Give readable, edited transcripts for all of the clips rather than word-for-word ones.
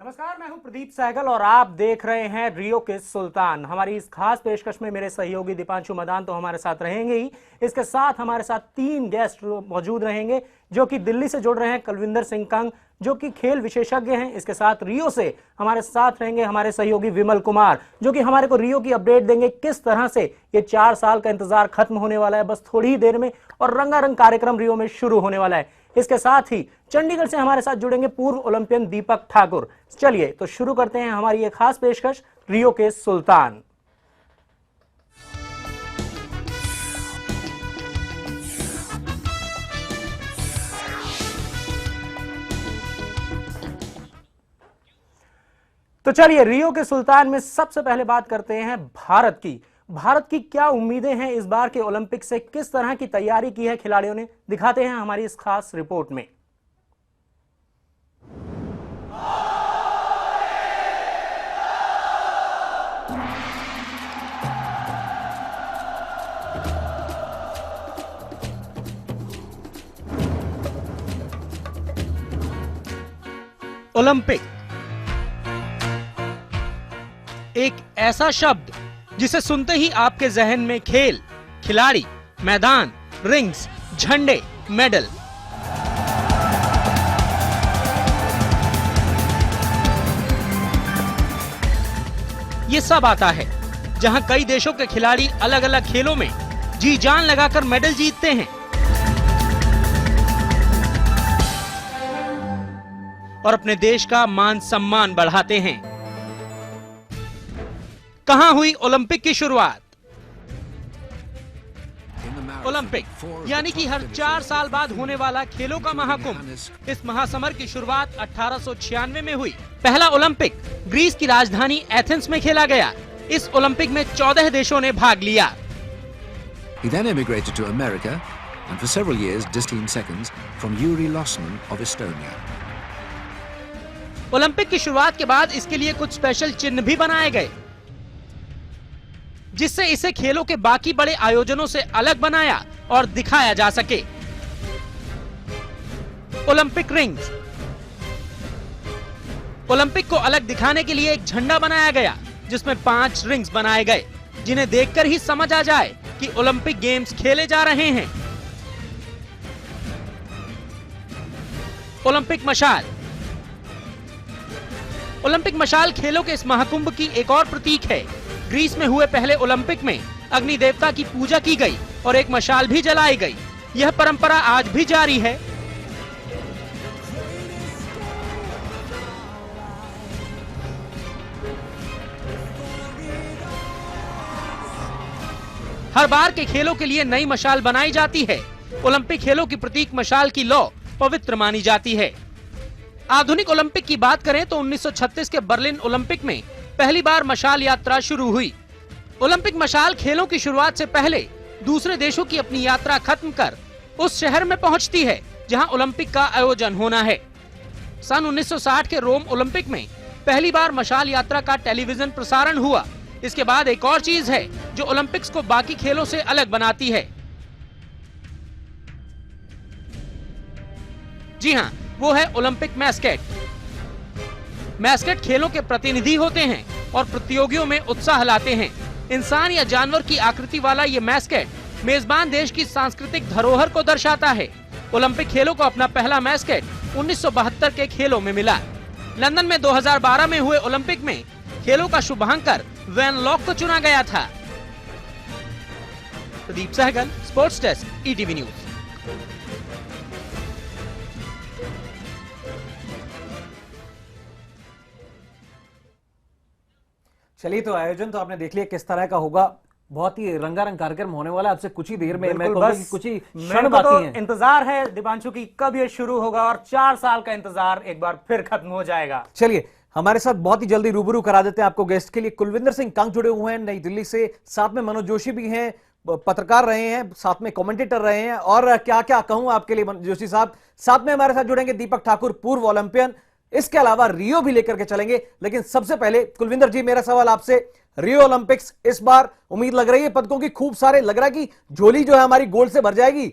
नमस्कार, मैं हूं प्रदीप सहगल और आप देख रहे हैं रियो के सुल्तान। हमारी इस खास पेशकश में मेरे सहयोगी दीपांशु मदान तो हमारे साथ रहेंगे ही, इसके साथ हमारे साथ 3 गेस्ट मौजूद रहेंगे जो कि दिल्ली से जुड़ रहे हैं। कुलविंदर सिंह कंग जो कि खेल विशेषज्ञ हैं, इसके साथ रियो से हमारे साथ रहेंगे हमारे सहयोगी विमल कुमार जो कि हमारे को रियो की अपडेट देंगे, किस तरह से ये 4 साल का इंतजार खत्म होने वाला है बस थोड़ी ही देर में और रंगारंग कार्यक्रम रियो में शुरू होने वाला है। इसके साथ ही चंडीगढ़ से हमारे साथ जुड़ेंगे पूर्व ओलंपियन दीपक ठाकुर। चलिए तो शुरू करते हैं हमारी ये खास पेशकश रियो के सुल्तान। तो चलिए रियो के सुल्तान में सबसे पहले बात करते हैं भारत की। भारत की क्या उम्मीदें हैं इस बार के ओलंपिक से, किस तरह की तैयारी की है खिलाड़ियों ने, दिखाते हैं हमारी इस खास रिपोर्ट में। ओलंपिक एक ऐसा शब्द जिसे सुनते ही आपके जहन में खेल, खिलाड़ी, मैदान, रिंग्स, झंडे, मेडल, ये सब आता है। जहां कई देशों के खिलाड़ी अलग अलग खेलों में जी जान लगाकर मेडल जीतते हैं और अपने देश का मान सम्मान बढ़ाते हैं। कहां हुई ओलंपिक की शुरुआत? ओलंपिक यानी कि हर 4 साल बाद होने वाला खेलों का महाकुंभ। इस महासमर की शुरुआत 1896 में हुई। पहला ओलंपिक ग्रीस की राजधानी एथेंस में खेला गया। इस ओलंपिक में 14 देशों ने भाग लिया। He then emigrated to America and for several years distant seconds from Yuri Losman of Estonia. Olympic की शुरुआत के बाद इसके लिए कुछ स्पेशल चिन्ह भी बनाए गए जिससे इसे खेलों के बाकी बड़े आयोजनों से अलग बनाया और दिखाया जा सके। Olympic rings. ओलंपिक को अलग दिखाने के लिए एक झंडा बनाया गया जिसमें 5 रिंग्स बनाए गए जिन्हें देखकर ही समझ आ जाए कि ओलंपिक गेम्स खेले जा रहे हैं। ओलंपिक मशाल। ओलंपिक मशाल खेलों के इस महाकुंभ की एक और प्रतीक है। ग्रीस में हुए पहले ओलंपिक में अग्नि देवता की पूजा की गई और एक मशाल भी जलाई गई। यह परंपरा आज भी जारी है। हर बार के खेलों के लिए नई मशाल बनाई जाती है। ओलंपिक खेलों की प्रतीक मशाल की लौ पवित्र मानी जाती है। आधुनिक ओलंपिक की बात करें तो 1936 के बर्लिन ओलंपिक में पहली बार मशाल यात्रा शुरू हुई। ओलंपिक मशाल खेलों की शुरुआत से पहले दूसरे देशों की अपनी यात्रा खत्म कर उस शहर में पहुंचती है जहां ओलंपिक का आयोजन होना है। सन 1960 के रोम ओलंपिक में पहली बार मशाल यात्रा का टेलीविजन प्रसारण हुआ। इसके बाद एक और चीज है जो ओलंपिक्स को बाकी खेलों से अलग बनाती है। जी हाँ, वो है ओलंपिक मैस्केट। मैस्केट खेलों के प्रतिनिधि होते हैं और प्रतियोगियों में उत्साह लाते हैं। इंसान या जानवर की आकृति वाला ये मैस्केट मेजबान देश की सांस्कृतिक धरोहर को दर्शाता है। ओलंपिक खेलों को अपना पहला मैस्केट 1972 के खेलों में मिला। लंदन में 2012 में हुए ओलंपिक में खेलों का शुभांकर वैन लॉक को चुना गया था। Pradeep Sehgal, sports desk, ETV news. चलिए, तो आयोजन तो आपने देख लिया किस तरह का होगा। बहुत ही रंगारंग कार्यक्रम होने वाला है। आपसे कुछ ही देर में मैं बस कुछ ही क्षण बाकी हैं। इंतजार है दीपांशु की कब ये शुरू होगा और 4 साल का इंतजार एक बार फिर खत्म हो जाएगा। चलिए, हमारे साथ बहुत ही जल्दी रूबरू करा देते हैं आपको गेस्ट के लिए। कुलविंदर सिंह कंग जुड़े हुए हैं नई दिल्ली से, साथ में मनोज जोशी भी हैं, पत्रकार रहे हैं, साथ में कमेंटेटर रहे हैं और क्या क्या कहूं आपके लिए जोशी साहब। साथ में हमारे साथ जुड़ेंगे दीपक ठाकुर, पूर्व ओलंपियन, इसके अलावा रियो भी लेकर के चलेंगे। लेकिन सबसे पहले कुलविंदर जी, मेरा सवाल आपसे, रियो ओलंपिक्स इस बार उम्मीद लग रही है पदकों की खूब सारे, लग रहा है कि झोली जो है हमारी गोल्ड से भर जाएगी?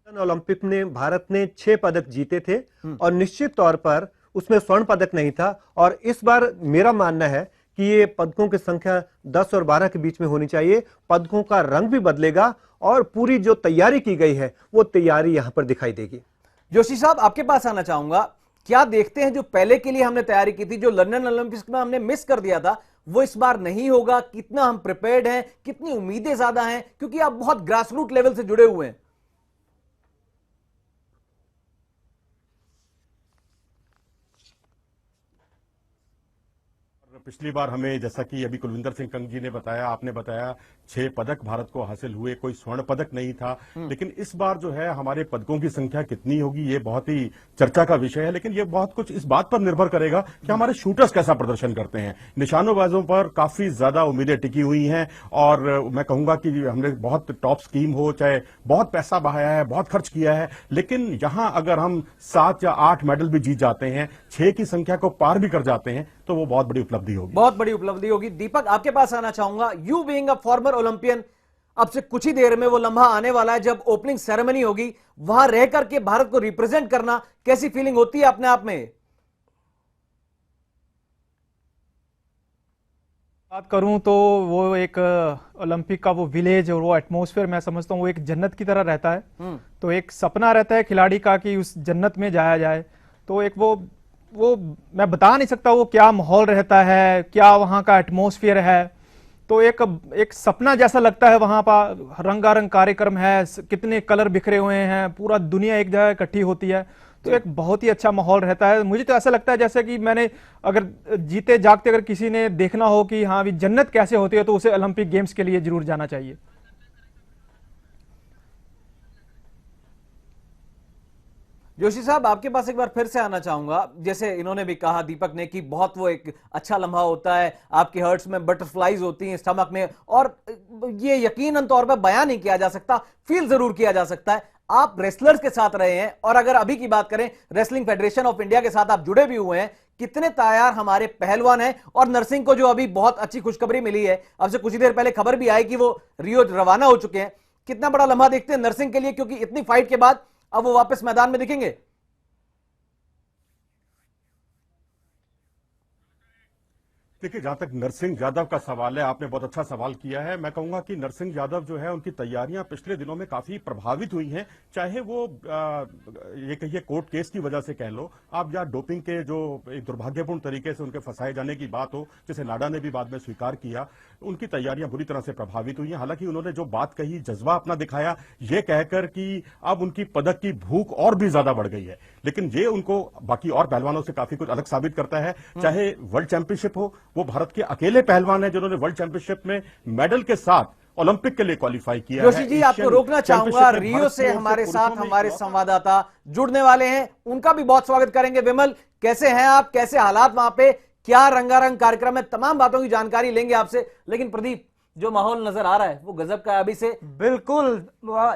ओलंपिक में भारत ने 6 पदक जीते थे और निश्चित तौर पर उसमें स्वर्ण पदक नहीं था। और इस बार मेरा मानना है कि ये पदकों की संख्या 10 और 12 के बीच में होनी चाहिए। पदकों का रंग भी बदलेगा और पूरी जो तैयारी की गई है वो तैयारी यहां पर दिखाई देगी। जोशी साहब, आपके पास आना चाहूंगा। क्या देखते हैं जो पहले के लिए हमने तैयारी की थी, जो लंदन ओलंपिक्स में हमने मिस कर दिया था, वो इस बार नहीं होगा? कितना हम प्रिपेयर्ड हैं, कितनी उम्मीदें ज्यादा हैं, क्योंकि आप बहुत ग्रासरूट लेवल से जुड़े हुए हैं। पिछली बार हमें, जैसा कि अभी कुलविंदर सिंह कंग जी ने बताया, आपने बताया, 6 पदक भारत को हासिल हुए, कोई स्वर्ण पदक नहीं था। लेकिन इस बार जो है हमारे पदकों की संख्या कितनी होगी ये बहुत ही चर्चा का विषय है। लेकिन ये बहुत कुछ इस बात पर निर्भर करेगा कि हमारे शूटर्स कैसा प्रदर्शन करते हैं। निशानोबाजों पर काफी ज्यादा उम्मीदें टिकी हुई हैं और मैं कहूंगा कि हमने बहुत टॉप स्कीम हो, चाहे बहुत पैसा बहाया है, बहुत खर्च किया है, लेकिन यहां अगर हम 7 या 8 मेडल भी जीत जाते हैं, 6 की संख्या को पार भी कर जाते हैं, तो वो बहुत बड़ी उपलब्धि होगी। बहुत बड़ी उपलब्धि होगी। दीपक, आपके पास आना चाहूंगा। You being a former Olympian, अब से कुछ ही देर में वो लम्हा आने वाला है जब ओपनिंग सेरेमनी होगी, वहां रह करके भारत को रिप्रेजेंट करना, कैसी फीलिंग होती है अपने आप में? बात करूं तो वो एक ओलंपिक का वो विलेज और वो एटमॉस्फेयर, मैं समझता हूं वो एक जन्नत की तरह रहता है। तो एक सपना रहता है खिलाड़ी का कि उस जन्नत में जाया जाए। तो एक वो मैं बता नहीं सकता वो क्या माहौल रहता है, क्या वहाँ का एटमॉस्फेयर है। तो एक सपना जैसा लगता है। वहाँ पर रंगारंग कार्यक्रम है, कितने कलर बिखरे हुए हैं, पूरा दुनिया एक जगह इकट्ठी होती है। तो एक बहुत ही अच्छा माहौल रहता है। मुझे तो ऐसा लगता है जैसे कि मैंने अगर जीते जागते अगर किसी ने देखना हो कि हाँ भी जन्नत कैसे होती है, तो उसे ओलंपिक गेम्स के लिए जरूर जाना चाहिए। जोशी साहब, आपके पास एक बार फिर से आना चाहूंगा। जैसे इन्होंने भी कहा, दीपक ने, कि बहुत वो एक अच्छा लम्हा होता है, आपके हर्ट्स में बटरफ्लाईज होती हैं स्टमक में, और ये यकीनन तौर पर बयान नहीं किया जा सकता, फील जरूर किया जा सकता है। आप रेसलर्स के साथ रहे हैं, और अगर अभी की बात करें रेसलिंग फेडरेशन ऑफ इंडिया के साथ आप जुड़े भी हुए हैं, कितने तैयार हमारे पहलवान हैं? और नरसिंह को जो अभी बहुत अच्छी खुशखबरी मिली है, अब से कुछ ही देर पहले खबर भी आई कि वो रियो रवाना हो चुके हैं। कितना बड़ा लम्हा देखते हैं नरसिंह के लिए, क्योंकि इतनी फाइट के बाद अब वो वापस मैदान में दिखेंगे? देखिए, जहां तक नरसिंह यादव का सवाल है, आपने बहुत अच्छा सवाल किया है। मैं कहूंगा कि नरसिंह यादव जो है उनकी तैयारियां पिछले दिनों में काफी प्रभावित हुई हैं। चाहे वो ये कहिए कोर्ट केस की वजह से कह लो, आप या डोपिंग के जो एक दुर्भाग्यपूर्ण तरीके से उनके फंसाए जाने की बात हो, जिसे नाडा ने भी बाद में स्वीकार किया, उनकी तैयारियां बुरी तरह से प्रभावित हुई हैं। हालांकि उन्होंने जो बात कही, जज्बा अपना दिखाया, ये कहकर कि अब उनकी पदक की भूख और भी ज्यादा बढ़ गई है। लेकिन ये उनको बाकी और पहलवानों से काफी कुछ अलग साबित करता है। चाहे वर्ल्ड चैंपियनशिप हो, वो भारत के अकेले पहलवान हैं जिन्होंने वर्ल्ड चैंपियनशिप में मेडल के साथ ओलंपिक के लिए क्वालिफाई किया है। जोशी जी, आपको रोकना चाहूंगा। रियो से हमारे साथ हमारे संवाददाता जुड़ने वाले हैं, उनका भी बहुत स्वागत करेंगे। विमल, कैसे हैं आप? कैसे हालात वहां पे? क्या रंगारंग कार्यक्रम है? तमाम बातों की जानकारी लेंगे आपसे। लेकिन प्रदीप, जो माहौल नजर आ रहा है वो गजब का है अभी से। बिल्कुल,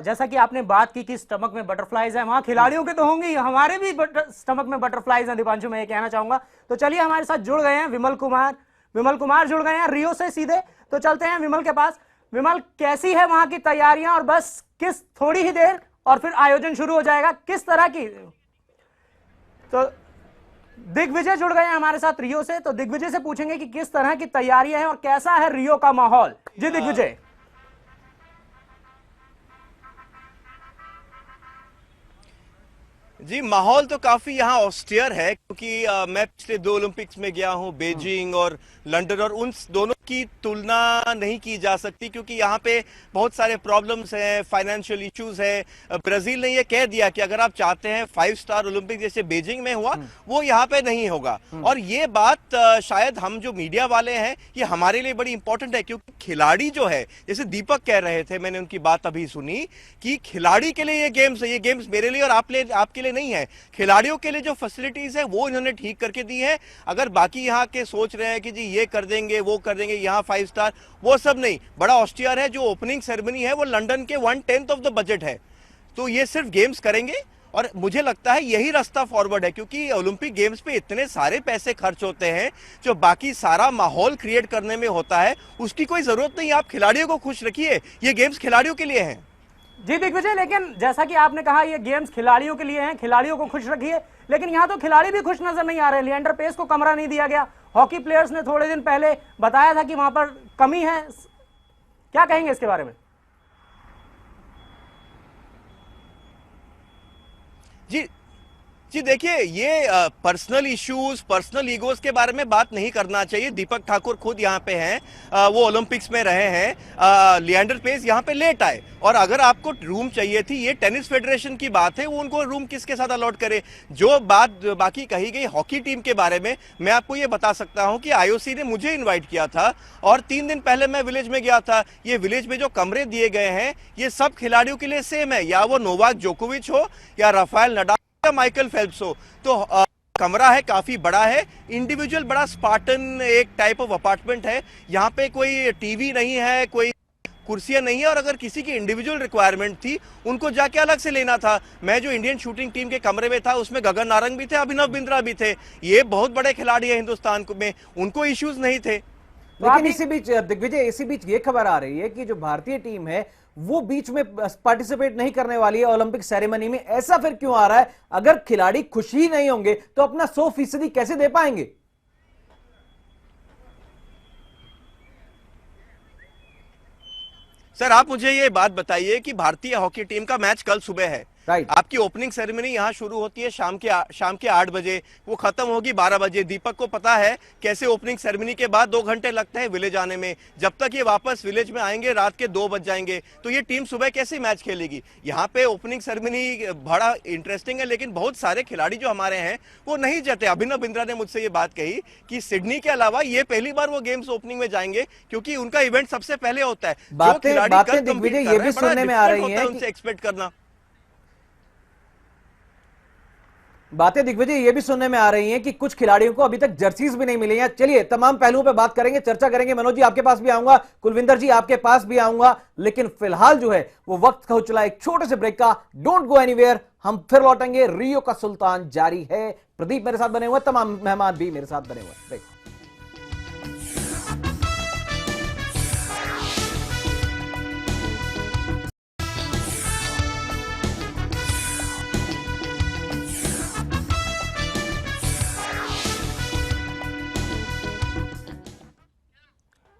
जैसा कि आपने बात की कि स्टमक में बटरफ्लाईज है, वहां खिलाड़ियों के तो होंगे ही, हमारे भी स्टमक में बटरफ्लाईज हैं। दीपांशु, मैं ये कहना चाहूंगा। तो चलिए, हमारे साथ जुड़ गए हैं विमल कुमार जुड़ गए हैं रियो से सीधे। तो चलते हैं विमल के पास। विमल, कैसी है वहां की तैयारियां? और बस किस थोड़ी ही देर और फिर आयोजन शुरू हो जाएगा, किस तरह की? तो दिग्विजय जुड़ गए हैं हमारे साथ रियो से। तो दिग्विजय से पूछेंगे कि किस तरह की तैयारियां हैं और कैसा है रियो का माहौल। जी दिग्विजय। जी, माहौल तो काफी यहाँ ऑस्टियर है, क्योंकि मैं पिछले 2 ओलंपिक्स में गया हूँ, बीजिंग और लंदन, और उन दोनों की तुलना नहीं की जा सकती, क्योंकि यहाँ पे बहुत सारे प्रॉब्लम्स हैं, फाइनेंशियल इश्यूज है। ब्राजील ने ये कह दिया कि अगर आप चाहते हैं 5 स्टार ओलंपिक जैसे बीजिंग में हुआ, वो यहाँ पे नहीं होगा। और ये बात शायद हम जो मीडिया वाले हैं, ये हमारे लिए बड़ी इंपॉर्टेंट है, क्योंकि खिलाड़ी जो है, जैसे दीपक कह रहे थे, मैंने उनकी बात अभी सुनी कि खिलाड़ी के लिए ये गेम्स है, ये गेम्स मेरे लिए और आपके लिए नहीं है। खिलाड़ियों के लिए जो फैसिलिटीज है वो इन्होंने ठीक करके दी है। अगर बाकी यहाँ के सोच रहे हैं कि जी ये कर देंगे, वो कर देंगे, यहाँ 5 स्टार, वो सब नहीं। बड़ा ऑस्टियर है। जो ओपनिंग सेरेमनी है वो लंदन के 1/10 ऑफ द बजट है। तो ये सिर्फ गेम्स करेंगे, और मुझे लगता है यही रास्ता फॉरवर्ड है, क्योंकि ओलंपिक गेम्स पे इतने सारे पैसे खर्च होते हैं, जो बाकी सारा माहौल क्रिएट करने में होता है, उसकी कोई जरूरत नहीं। आप खिलाड़ियों को खुश रखिए, ये गेम्स खिलाड़ियों के लिए हैं। जी दिग्विजय, लेकिन जैसा कि आपने कहा ये गेम्स खिलाड़ियों के लिए हैं, खिलाड़ियों को खुश रखिए, लेकिन यहां तो खिलाड़ी भी खुश नजर नहीं आ रहे। लिएंडर पेस को कमरा नहीं दिया गया। हॉकी प्लेयर्स ने थोड़े दिन पहले बताया था कि वहां पर कमी है, क्या कहेंगे इसके बारे में? जी जी देखिए, ये पर्सनल इश्यूज, पर्सनल ईगोज के बारे में बात नहीं करना चाहिए। दीपक ठाकुर खुद यहाँ पे हैं, वो ओलंपिक्स में रहे हैं। लिएंडर पेस यहाँ पे लेट आए, और अगर आपको रूम चाहिए थी, ये टेनिस फेडरेशन की बात है, वो उनको रूम किसके साथ अलॉट करे। जो बात बाकी कही गई हॉकी टीम के बारे में, मैं आपको ये बता सकता हूं कि आईओसी ने मुझे इन्वाइट किया था, और 3 दिन पहले मैं विलेज में गया था। ये विलेज में जो कमरे दिए गए हैं, ये सब खिलाड़ियों के लिए सेम है, या वो नोवाक जोकोविच हो, या राफेल नडाल, माइकल फेल्प्स हो। तो कमरा है, काफी बड़ा है, इंडिविजुअल बड़ा स्पार्टन एक टाइप ऑफ अपार्टमेंट है। यहाँ पे कोई टीवी नहीं है, कोई कुर्सियां नहीं है, और अगर किसी की इंडिविजुअल रिक्वायरमेंट थी, उनको जाके अलग से लेना था। मैं जो इंडियन शूटिंग टीम के कमरे में था, उसमें गगन नारंग भी थे, अभिनव बिंद्रा भी थे। ये बहुत बड़े खिलाड़ी है हिंदुस्तान में, उनको इश्यूज नहीं थे। लेकिन इसी बीच दिग्विजय, इसी बीच ये खबर आ रही है कि जो भारतीय टीम है वो बीच में पार्टिसिपेट नहीं करने वाली है ओलंपिक सेरेमनी में। ऐसा फिर क्यों आ रहा है? अगर खिलाड़ी खुश ही नहीं होंगे तो अपना 100% कैसे दे पाएंगे? सर, आप मुझे ये बात बताइए कि भारतीय हॉकी टीम का मैच कल सुबह है। राइट। आपकी ओपनिंग सेरेमनी यहाँ शुरू होती है शाम के 8 बजे, वो खत्म होगी 12 बजे। दीपक को पता है कैसे ओपनिंग सेरेमनी के बाद 2 घंटे लगते हैं विलेज आने में। जब तक ये वापस विलेज में आएंगे रात के 2 बज जाएंगे, तो ये टीम सुबह कैसे मैच खेलेगी? यहाँ पे ओपनिंग सेरेमनी बड़ा इंटरेस्टिंग है, लेकिन बहुत सारे खिलाड़ी जो हमारे हैं वो नहीं जाते। अभिनव बिंद्रा ने मुझसे ये बात कही कि सिडनी के अलावा ये पहली बार वो गेम्स ओपनिंग में जाएंगे, क्योंकि उनका इवेंट सबसे पहले होता है। बातें दिग्विजय ये भी सुनने में आ रही है, उनसे एक्सपेक्ट करना। बातें दिग्विजय ये भी सुनने में आ रही हैं कि कुछ खिलाड़ियों को अभी तक जर्सीज भी नहीं मिली हैं। चलिए तमाम पहलुओं पे बात करेंगे, चर्चा करेंगे। मनोज जी आपके पास भी आऊंगा, कुलविंदर जी आपके पास भी आऊंगा, लेकिन फिलहाल जो है वो वक्त हो चला एक छोटे से ब्रेक का। डोंट गो एनीवेयर, हम फिर लौटेंगे। रियो का सुल्तान जारी है। प्रदीप मेरे साथ बने हुए, तमाम मेहमान भी मेरे साथ बने हुए।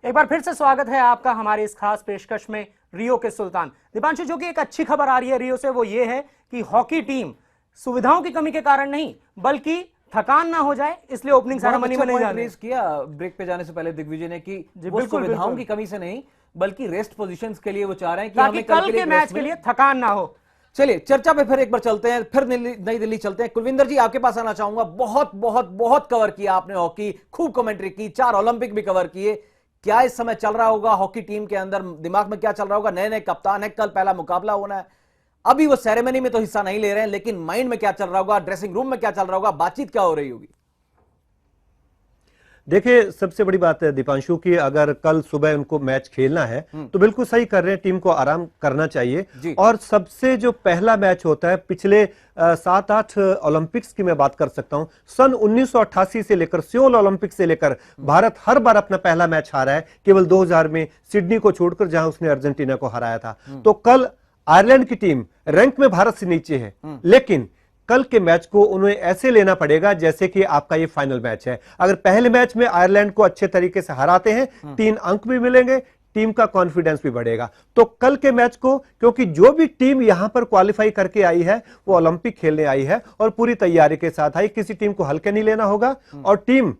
एक बार फिर से स्वागत है आपका हमारी इस खास पेशकश में, रियो के सुल्तान। दीपांशु, जो कि एक अच्छी खबर आ रही है रियो से, वो ये है कि हॉकी टीम सुविधाओं की कमी के कारण नहीं, बल्कि थकान ना हो जाए, इसलिए ओपनिंग सेरेमनी में नहीं जाने किया। ब्रेक पे जाने से पहले दिग्विजय ने कि वो बिल्कुल सुविधाओं की कमी से नहीं, बल्कि रेस्ट पोजीशंस के लिए वो चाह रहे हैं कि ताकि हमें कल के मैच के लिए थकान ना हो। चलिए चर्चा पे फिर एक बार चलते हैं, फिर नई दिल्ली चलते हैं। कुलविंदर जी आपके पास आना चाहूंगा। बहुत बहुत बहुत कवर किया आपने हॉकी, खूब कमेंट्री की, 4 ओलंपिक भी कवर किए। क्या इस समय चल रहा होगा हॉकी टीम के अंदर? दिमाग में क्या चल रहा होगा? नए नए कप्तान है, कल पहला मुकाबला होना है। अभी वो सेरेमनी में तो हिस्सा नहीं ले रहे हैं, लेकिन माइंड में क्या चल रहा होगा, ड्रेसिंग रूम में क्या चल रहा होगा, बातचीत क्या हो रही होगी? देखिए, सबसे बड़ी बात है दीपांशु की, अगर कल सुबह उनको मैच खेलना है तो बिल्कुल सही कर रहे हैं, टीम को आराम करना चाहिए। और सबसे जो पहला मैच होता है, पिछले 7-8 ओलंपिक्स की मैं बात कर सकता हूं, सन 1988 से लेकर सियोल ओलंपिक से लेकर भारत हर बार अपना पहला मैच हारा है, केवल 2000 में सिडनी को छोड़कर, जहां उसने अर्जेंटीना को हराया था। तो कल आयरलैंड की टीम रैंक में भारत से नीचे है, लेकिन कल के मैच को उन्हें ऐसे लेना पड़ेगा जैसे कि आपका ये फाइनल मैच है। अगर पहले मैच में आयरलैंड को अच्छे तरीके से हराते हैं, 3 अंक भी मिलेंगे, टीम का कॉन्फिडेंस भी बढ़ेगा। तो कल के मैच को, क्योंकि जो भी टीम यहां पर क्वालिफाई करके आई है वो ओलंपिक खेलने आई है और पूरी तैयारी के साथ आई, किसी टीम को हल्के नहीं लेना होगा। और टीम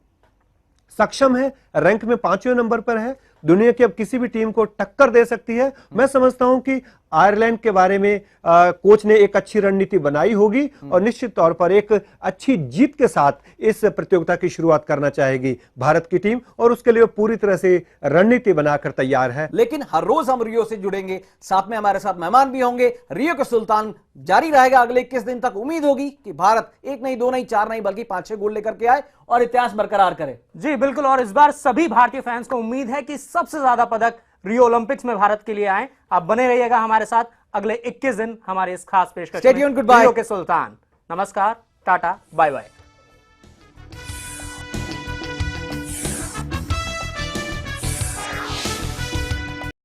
सक्षम है, रैंक में 5वें नंबर पर है, दुनिया की अब किसी भी टीम को टक्कर दे सकती है। मैं समझता हूं कि आयरलैंड के बारे में कोच ने एक अच्छी रणनीति बनाई होगी और निश्चित तौर पर एक अच्छी जीत के साथ इस प्रतियोगिता की शुरुआत करना चाहेगी भारत की टीम, और उसके लिए पूरी तरह से रणनीति बनाकर तैयार है। लेकिन हर रोज हम रियो से जुड़ेंगे, साथ में हमारे साथ मेहमान भी होंगे। रियो के सुल्तान जारी रहेगा अगले 21 दिन तक। उम्मीद होगी कि भारत 1 नहीं, 2 नहीं, 4 नहीं, बल्कि 5-6 गोल लेकर के आए और इतिहास बरकरार करे। जी बिल्कुल, और इस बार सभी भारतीय फैंस को उम्मीद है कि सबसे ज्यादा पदक रियो ओलंपिक्स में भारत के लिए आए। आप बने रहिएगा हमारे साथ अगले 21 दिन हमारे इस खास पेशकश में, रियो के सुल्तान। नमस्कार, टाटा, बाय बाय।